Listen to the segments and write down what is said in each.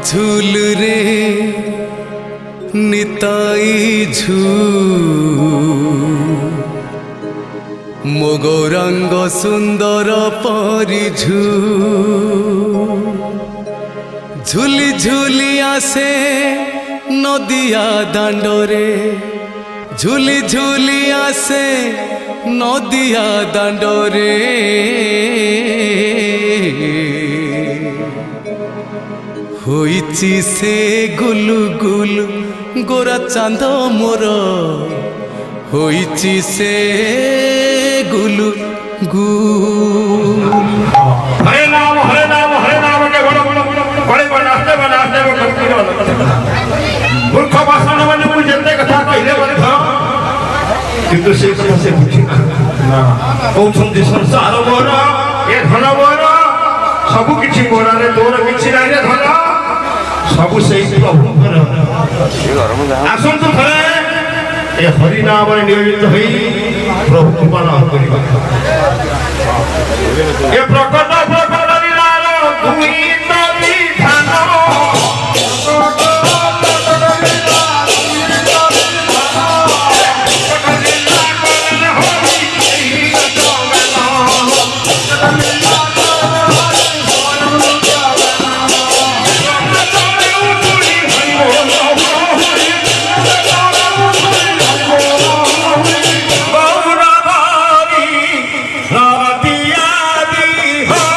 झूल रे निताई झू मो गौरांग सुंदर परिझू झूली झूली आसे नदिया दांडरे झूली झूली आसे नदिया दांडरे होइची से गुलु गुलु गोरा चांद मोर होइची से गुलु गुल हरे नाम के बड़े बनाते मूर्ख भाषण मैंने मुझे जितने कथा कहले किंतु से कथा से बुझी ना कहउछंती संसार मोर ए धन मोर सबु किछि मोरा रे तोर किछि नाही रे धन सबु सेई प्रभु कर आसन तो थरे ए हरि नाम रे नियोजित होई प्रभु कृपा करिबा ए प्रकट लीलार भूमि तली धान रातिया दी हो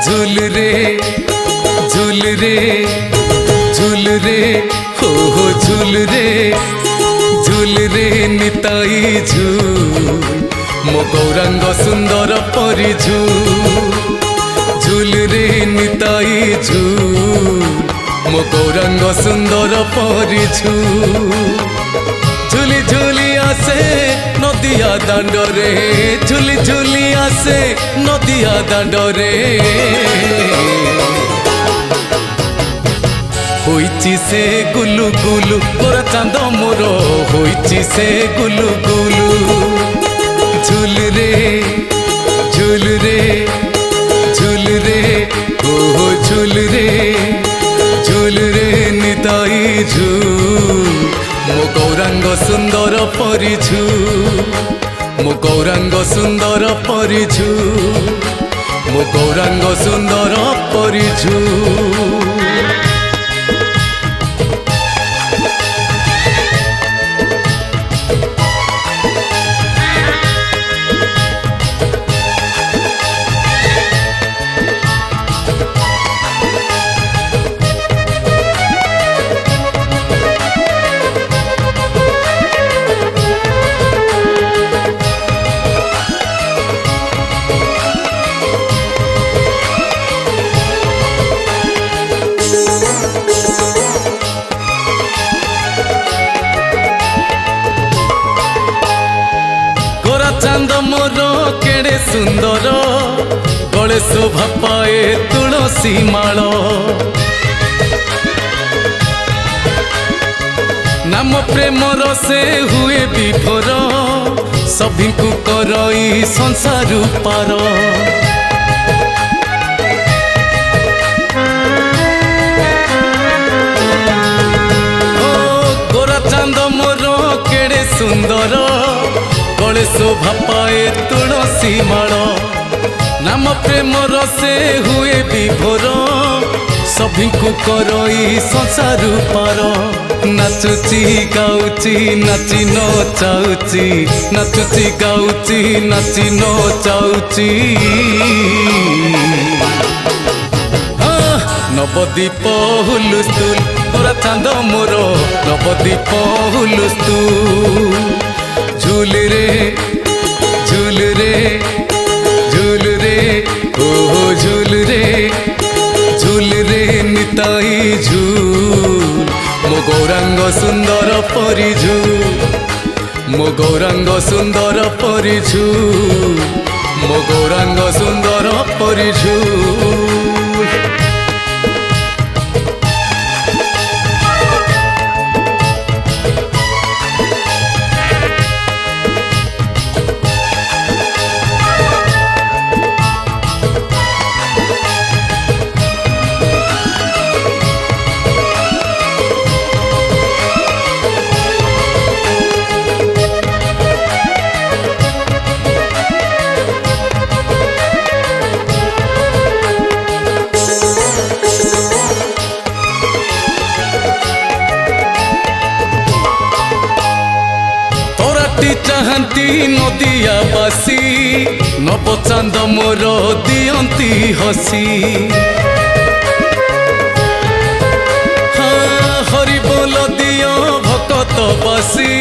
झूल रे झूल रे झूल रे हो झूल रे निताई झूल मो गौरांग सुंदर परी झूल रे निताई झूल मो गौरांग सुंदर परी झूली झूली आसे नदिया दांडरे झूली झूली आसे नदिया दांडरे होइची से गुलु गुलु गोरा चांद मोर होइची से गुलु गुलु झूल रे झूल रे झूल रे ओ झूल रे निताई झूल मो गौरांग सुंदर परी मो गौरांग सुंदर परी मो गौरांग सुंदर परी चांद मोर केड़े सुंदर गले शोभा पाए तुलसी माल नाम प्रेमर से हुए विभोर सभी को करई संसार पार गोरा चांद मोर केड़े सुंदर गले शोभा पाए तुलसी माल नाम प्रेमर से हुए विभोर सभी को करई संसार पार नाचुची गाउची नाची नचाउची नाचुची गाउची नाची नचाउची नवदीप हुलुस्तुल तोरा चांद मोर नवदीप हुलुस्तुल झूल रे झूल रे झूल रे ओ झूल रे निताई झूल मो गौरांग सुंदर परी मो गौरांग सुंदर परी मो गौरांग सुंदर परी चाहती नदिया बासी नव चांद मोर दियंती हसी हरि बोल दियो भकत बासी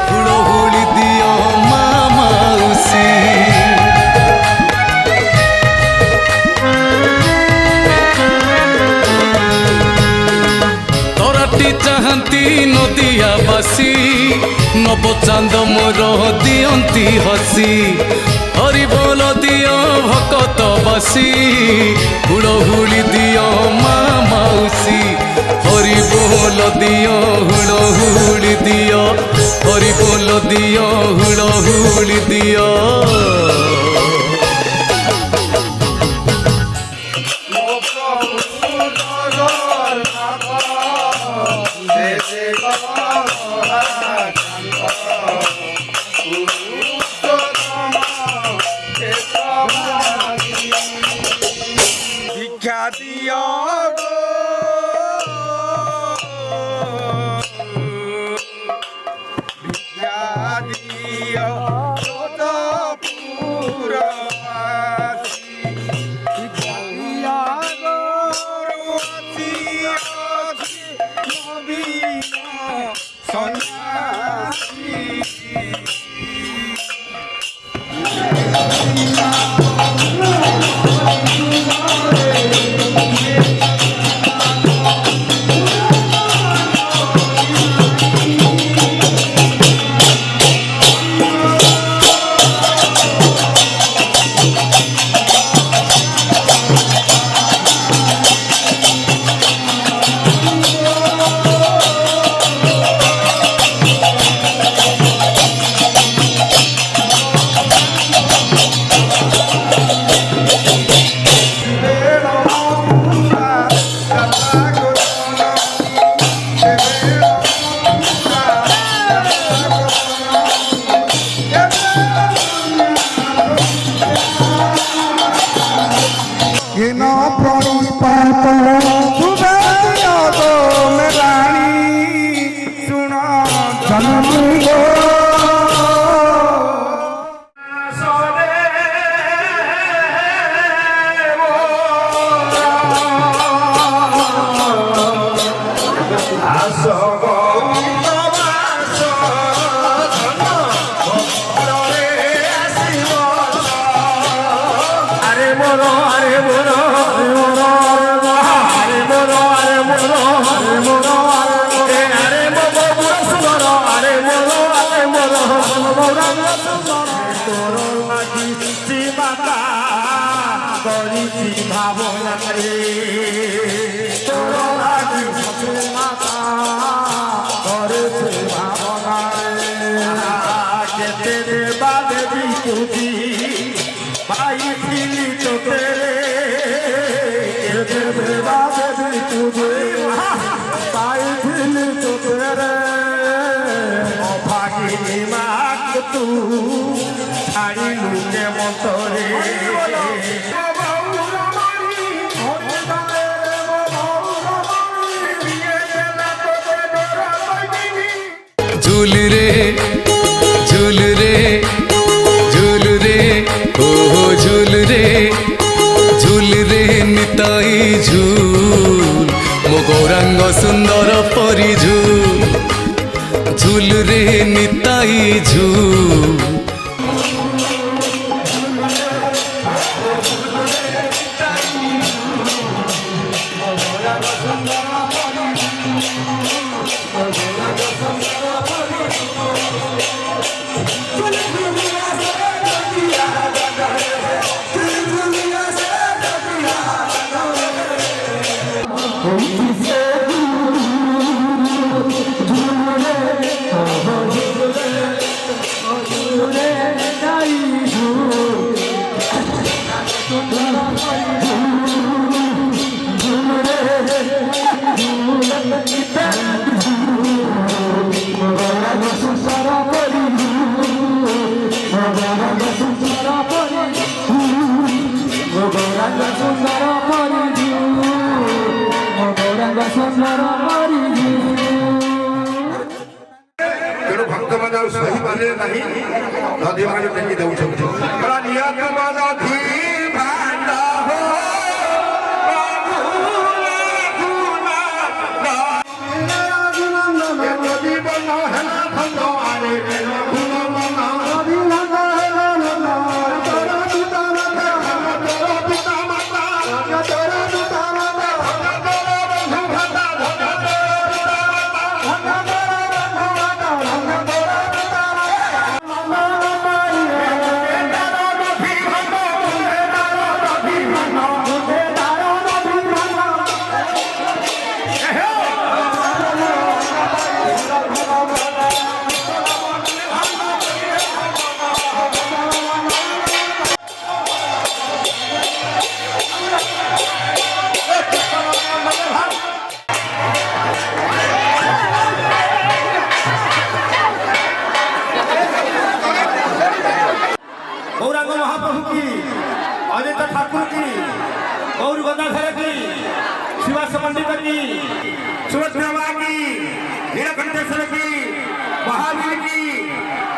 हुड़हुड़ी दियो माउसी तराटी चाहती नदिया बासी नव चांद मोर दियंती हसी हरि बोल दियो भकत बासी हुड़हुड़ी दियो माउसी हरि बोल दियो हुड़हुड़ी दियो हरि बोल दियो हुड़हुड़ी दियो झूल रे झूल रे झूल रे ओ झूल रे निताई झूल मो गौरांग सुंदर परी झूल रे निताई झूल तेणु भक्त मन सही माने नहीं नदी भाग टेकी देउछंती नियत मन धी भांडा हो नदी बन हला भंडो आरे ठाकुर की गौर गंगाधर की शिवास पंडित की सुभद्रा की नीलकंठेश्वर की महावीर की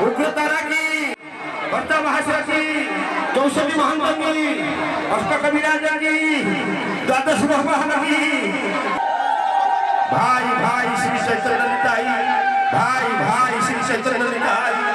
उग्रतारा की भट्टा महाशय की चौषधी महंत की अष्टकविराज की द्वादश ब्रह्मण की भाई भाई श्री चैतन्य ଭାଇ ଭାଇ ଶ୍ରୀ ଚୈତନ୍ୟ ନିତାଇ